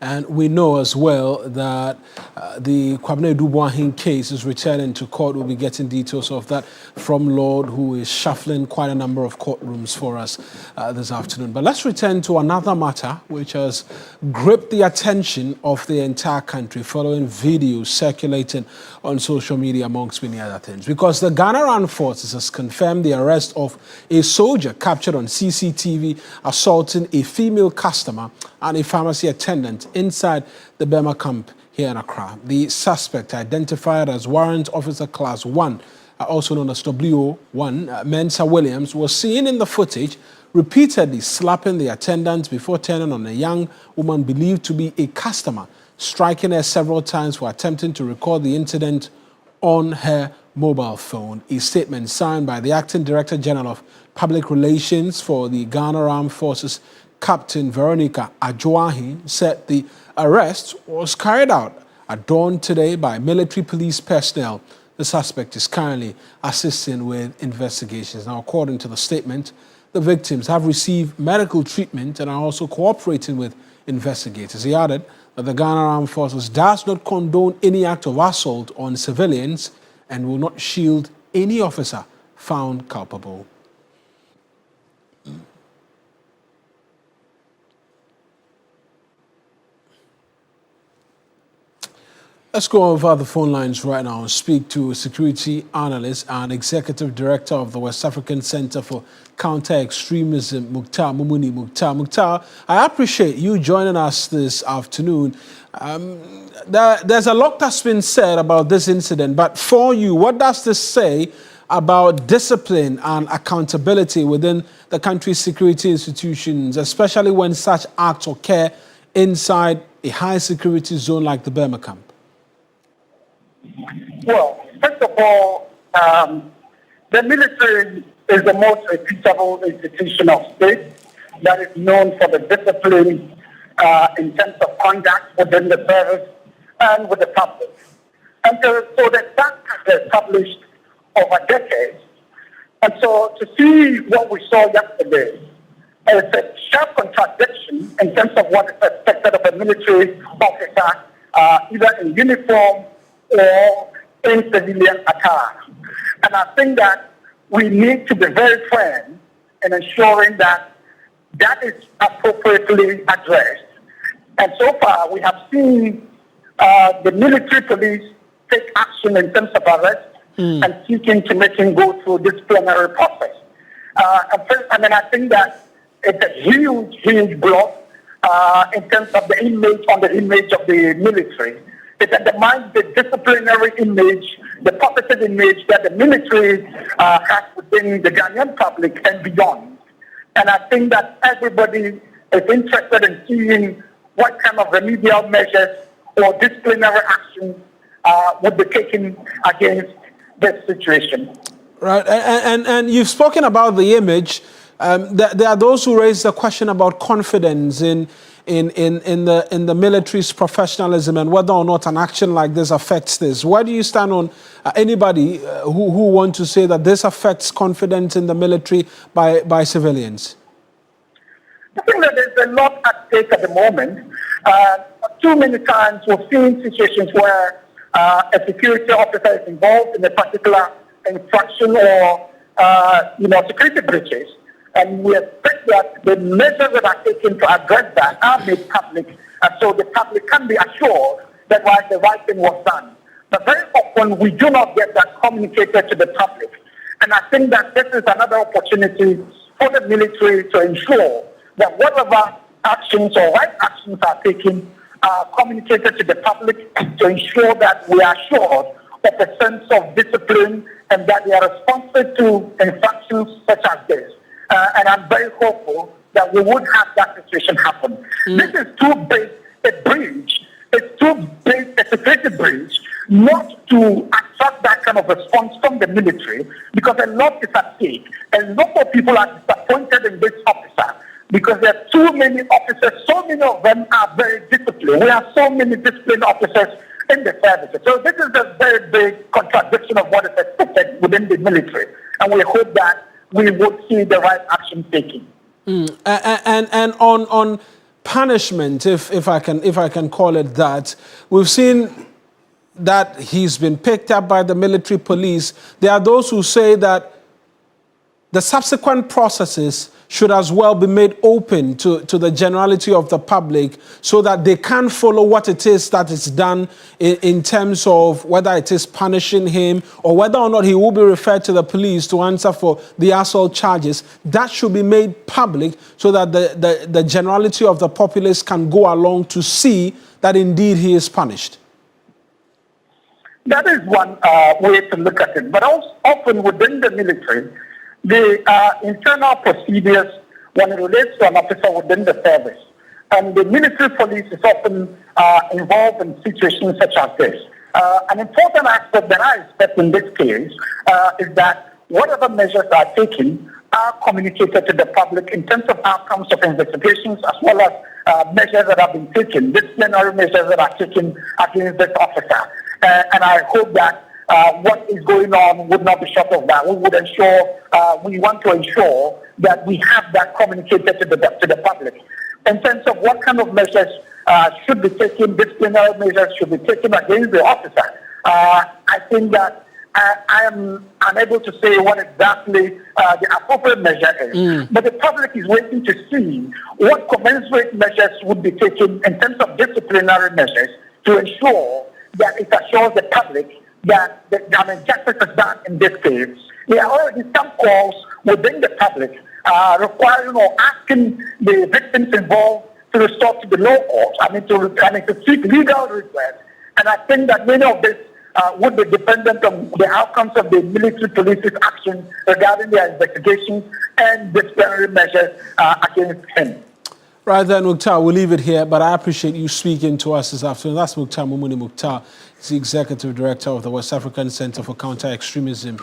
And we know as well that the Kwabena Duboahin case is returning to court. We'll be getting details of that from Lord, who is shuffling quite a number of courtrooms for us this afternoon. But let's return to another matter which has gripped the attention of the entire country following videos circulating on social media, amongst many other things. Because the Ghana Armed Forces has confirmed the arrest of a soldier captured on CCTV assaulting a female customer and a pharmacy attendant inside the Burma camp here in Accra. The suspect, identified as Warrant Officer Class 1, also known as WO1, Mensa Williams, was seen in the footage repeatedly slapping the attendant before turning on a young woman believed to be a customer, striking her several times for attempting to record the incident on her mobile phone. A statement signed by the Acting Director General of Public Relations for the Ghana Armed Forces, Captain Veronica Adjoahin, said the arrest was carried out at dawn today by military police personnel. The suspect is currently assisting with investigations. Now, according to the statement, the victims have received medical treatment and are also cooperating with investigators. He added that the Ghana Armed Forces does not condone any act of assault on civilians and will not shield any officer found culpable. Let's go over the phone lines right now and speak to a security analyst and executive director of the West African Center for Counter-Extremism, Mukhtar Mumuni. Mukhtar, I appreciate you joining us this afternoon. There's a lot that's been said about this incident, but for you, what does this say about discipline and accountability within the country's security institutions, especially when such acts occur inside a high-security zone like the Burma camp? Well, first of all, the military is the most reputable institution of state that is known for the discipline in terms of conduct within the service and with the public. And so the fact has been established over decades. And so to see what we saw yesterday is a sharp contradiction in terms of what is expected of a military officer, either in uniform or in civilian attire. And I think that we need to be very firm in ensuring that that is appropriately addressed. And so far, we have seen the military police take action in terms of arrest and seeking to make him go through disciplinary process. I think that it's a huge blow in terms of the image of the military. It undermines the disciplinary image, the positive image that the military has within the Ghanaian public and beyond. And I think that everybody is interested in seeing what kind of remedial measures or disciplinary actions would be taken against this situation. Right, and you've spoken about the image. There are those who raise the question about confidence in the military's professionalism and whether or not an action like this affects this. Where do you stand on anybody who want to say that this affects confidence in the military by civilians? I think that there's a lot at stake at the moment. Too many times we've seen situations where a security officer is involved in a particular infraction or security breaches. And we expect that the measures that are taken to address that are made public, so the public can be assured that the right thing was done. But very often we do not get that communicated to the public. And I think that this is another opportunity for the military to ensure that whatever actions or right actions are taken are communicated to the public to ensure that we are assured of a sense of discipline and that they are responsive to infractions such as this. And I'm very hopeful that we would have that situation happen. This is too big a breach. It's too big a security breach not to attract that kind of response from the military, because a lot is at stake. A lot of people are disappointed in this officer because there are too many officers. So many of them are very disciplined. We have so many disciplined officers in the services. So this is a very big contradiction of what is expected within the military. And we hope that we would see the right action taken. And on punishment, if I can call it that. We've seen that he's been picked up by the military police. There are those who say that the subsequent processes should as well be made open to the generality of the public so that they can follow what it is that is done in terms of whether it is punishing him or whether or not he will be referred to the police to answer for the assault charges. That should be made public so that the generality of the populace can go along to see that indeed he is punished. That is one way to look at it. But also often within the military, the internal procedures when it relates to an officer within the service. And the military police is often involved in situations such as this. An important aspect that I expect in this case is that whatever measures are taken are communicated to the public in terms of outcomes of investigations as well as measures that have been taken, disciplinary measures that are taken against this officer. And I hope that what is going on would not be short of that. We would ensure, we want to ensure that we have that communicated to the public. In terms of what kind of measures should be taken, disciplinary measures should be taken against the officer, I think that I am unable to say what exactly the appropriate measure is. But the public is waiting to see what commensurate measures would be taken in terms of disciplinary measures to ensure that it assures the public that justice is done in this case. There are already some calls within the public requiring or asking the victims involved to resort to the law courts, to seek legal redress. And I think that many of this would be dependent on the outcomes of the military police's action regarding their investigations and disciplinary measures against him. Right then, Mukhtar, we'll leave it here, but I appreciate you speaking to us this afternoon. That's Mukhtar Mumuni Mukhtar. He's the Executive Director of the West African Center for Counter-Extremism.